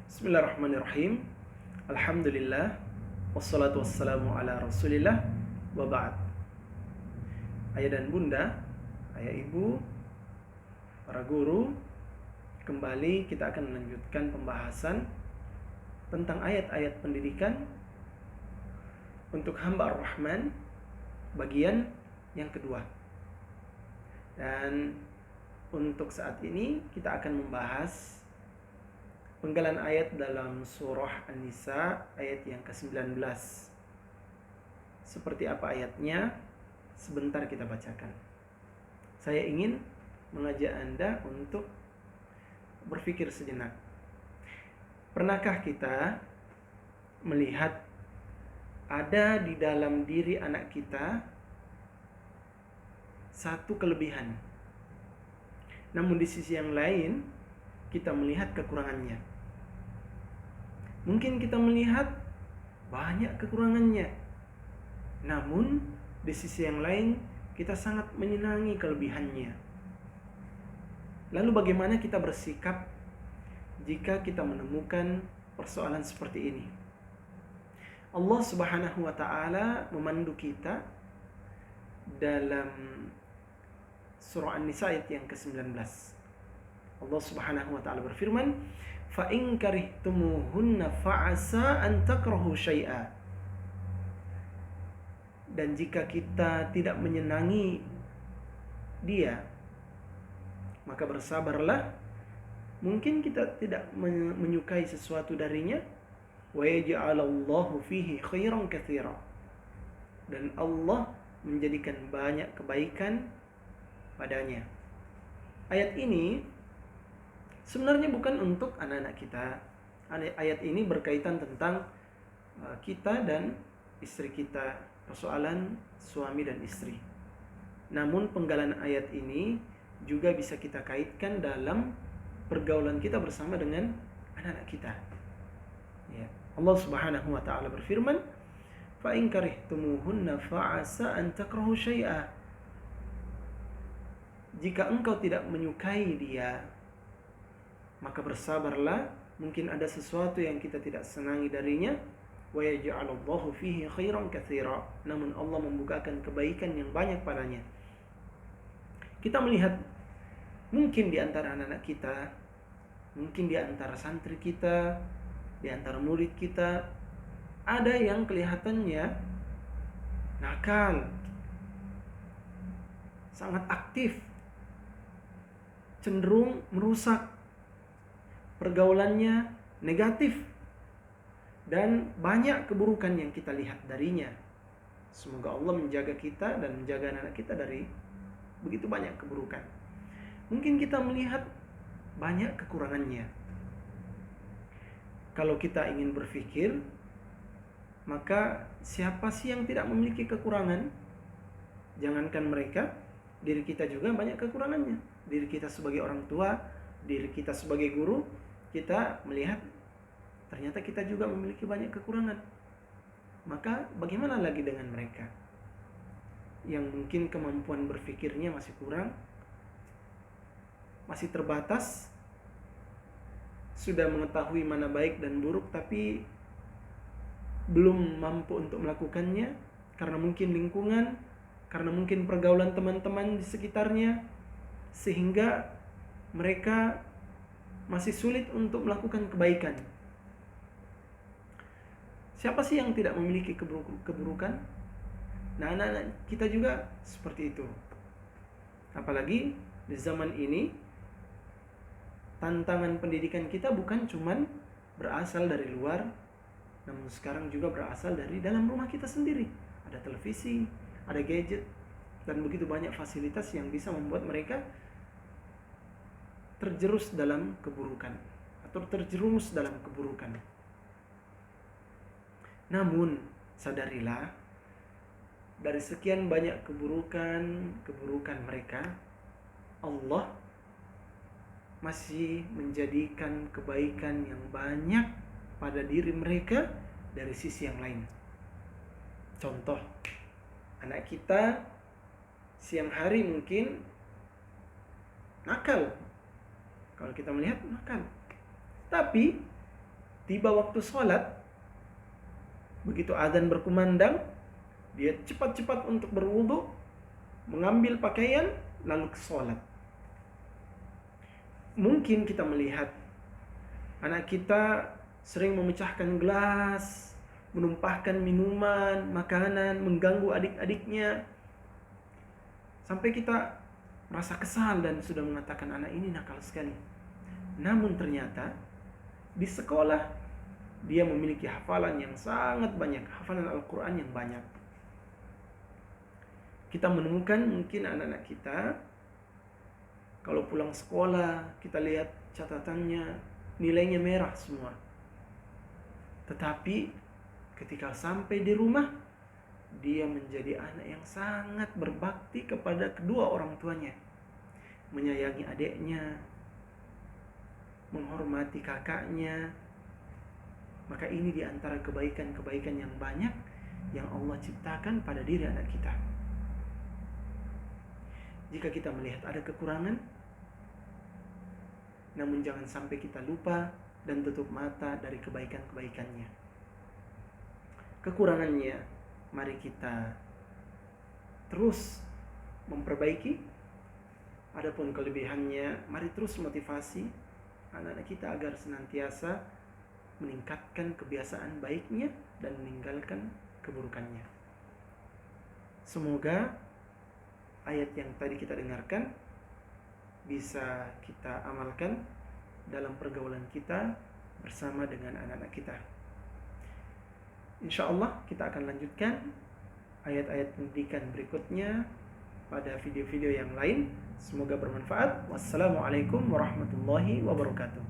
Bismillahirrahmanirrahim. Alhamdulillah. Wassalatu wassalamu ala rasulillah. Wa ba'd. Ayah dan bunda, ayah ibu, para guru, kembali kita akan melanjutkan pembahasan tentang ayat-ayat pendidikan untuk hamba Ar-Rahman, bagian yang kedua. Dan untuk saat ini kita akan membahas penggalan ayat dalam surah An-Nisa ayat yang ke-19. Seperti apa ayatnya? Sebentar kita bacakan. Saya ingin mengajak Anda untuk berpikir sejenak. Pernahkah kita melihat ada di dalam diri anak kita satu kelebihan, namun di sisi yang lain kita melihat kekurangannya? Mungkin kita melihat banyak kekurangannya, namun di sisi yang lain kita sangat menyenangi kelebihannya. Lalu bagaimana kita bersikap jika kita menemukan persoalan seperti ini? Allah Subhanahu wa ta'ala memandu kita dalam surah An-Nisa ayat yang ke-19. Allah Subhanahu wa ta'ala berfirman, "Fa in karihtumuhunna fa'asa an takrahu syai'a." Dan jika kita tidak menyenangi dia, maka bersabarlah. Mungkin kita tidak menyukai sesuatu darinya. Wa yaj'alallahu fihi khairan katsira. Dan Allah menjadikan banyak kebaikan padanya. Ayat ini sebenarnya bukan untuk anak-anak kita. Ayat ini berkaitan tentang kita dan istri kita, persoalan suami dan istri. Namun penggalan ayat ini juga bisa kita kaitkan dalam pergaulan kita bersama dengan anak-anak kita. Ya. Allah Subhanahu wa ta'ala berfirman, "Fa in karihtumuhunna fa'asa an takrahu syai'a." Jika engkau tidak menyukai dia, maka bersabarlah. Mungkin ada sesuatu yang kita tidak senangi darinya. Wa yaj'alallahu fihi khairan katsira. Namun Allah membukakan kebaikan yang banyak padanya. Kita melihat mungkin di antara anak-anak kita, mungkin di antara santri kita, di antara murid kita, ada yang kelihatannya nakal, sangat aktif, cenderung merusak, pergaulannya negatif, dan banyak keburukan yang kita lihat darinya. Semoga Allah menjaga kita dan menjaga anak kita dari begitu banyak keburukan. Mungkin kita melihat banyak kekurangannya. Kalau kita ingin berpikir, maka siapa sih yang tidak memiliki kekurangan? Jangankan mereka, diri kita juga banyak kekurangannya. Diri kita sebagai orang tua, diri kita sebagai guru, kita melihat ternyata kita juga memiliki banyak kekurangan. Maka bagaimana lagi dengan mereka yang mungkin kemampuan berpikirnya masih kurang, masih terbatas, sudah mengetahui mana baik dan buruk tapi belum mampu untuk melakukannya karena mungkin lingkungan, karena mungkin pergaulan teman-teman di sekitarnya, sehingga mereka masih sulit untuk melakukan kebaikan. Siapa sih yang tidak memiliki keburukan? Nah, anak-anak kita juga seperti itu. Apalagi di zaman ini, tantangan pendidikan kita bukan cuman berasal dari luar, namun sekarang juga berasal dari dalam rumah kita sendiri. Ada televisi, ada gadget, dan begitu banyak fasilitas yang bisa membuat mereka terjerus dalam keburukan atau terjerumus dalam keburukan. Namun sadarilah, dari sekian banyak keburukan mereka, Allah masih menjadikan kebaikan yang banyak pada diri mereka dari sisi yang lain. Contoh, anak kita siang hari mungkin nakal. Kalau kita melihat nakal, tapi tiba waktu sholat, begitu azan berkumandang, dia cepat-cepat untuk berwudu, mengambil pakaian, lalu ke sholat. Mungkin kita melihat anak kita sering memecahkan gelas, menumpahkan minuman, makanan, mengganggu adik-adiknya, sampai kita merasa kesal dan sudah mengatakan anak ini nakal sekali. Namun ternyata di sekolah dia memiliki hafalan yang sangat banyak, hafalan Al-Quran yang banyak. Kita menemukan mungkin anak-anak kita, kalau pulang sekolah kita lihat catatannya, nilainya merah semua. Tetapi ketika sampai di rumah, dia menjadi anak yang sangat berbakti kepada kedua orang tuanya, menyayangi adiknya, menghormati kakaknya. Maka ini di antara kebaikan-kebaikan yang banyak yang Allah ciptakan pada diri anak kita. Jika kita melihat ada kekurangan, namun jangan sampai kita lupa dan tutup mata dari kebaikan-kebaikannya. Kekurangannya, mari kita terus memperbaiki. Adapun kelebihannya, mari terus motivasi anak-anak kita agar senantiasa meningkatkan kebiasaan baiknya dan meninggalkan keburukannya. Semoga ayat yang tadi kita dengarkan bisa kita amalkan dalam pergaulan kita bersama dengan anak-anak kita. Insya Allah kita akan lanjutkan ayat-ayat pendidikan berikutnya pada video-video yang lain. Semoga bermanfaat. Wassalamualaikum warahmatullahi wabarakatuh.